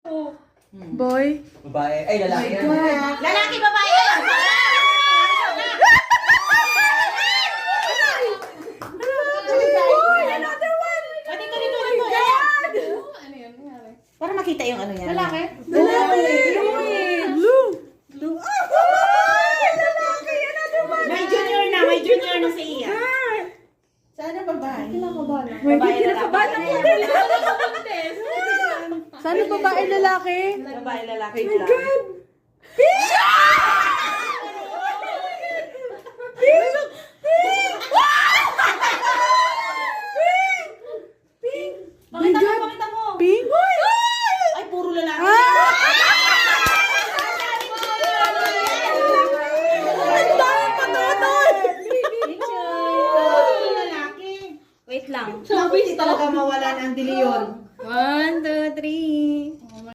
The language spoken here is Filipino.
Boy. Babae. Ay, lalaki yan. Lalaki, babae! Para makita yung ano yan. Lalaki? Blue. Blue. May junior na si Iya. Sana babae. May Babae, kinakabahan lalaki. ako din. Sana babae lalaki? Babae, lalaki. Oh my God! Pakita mo. Pink? Ay, puro lalaki. Ang dami patutoy! Lalaki. Wait lang. Sabi talaga mawalan ang diliyon. 1, 2, 3.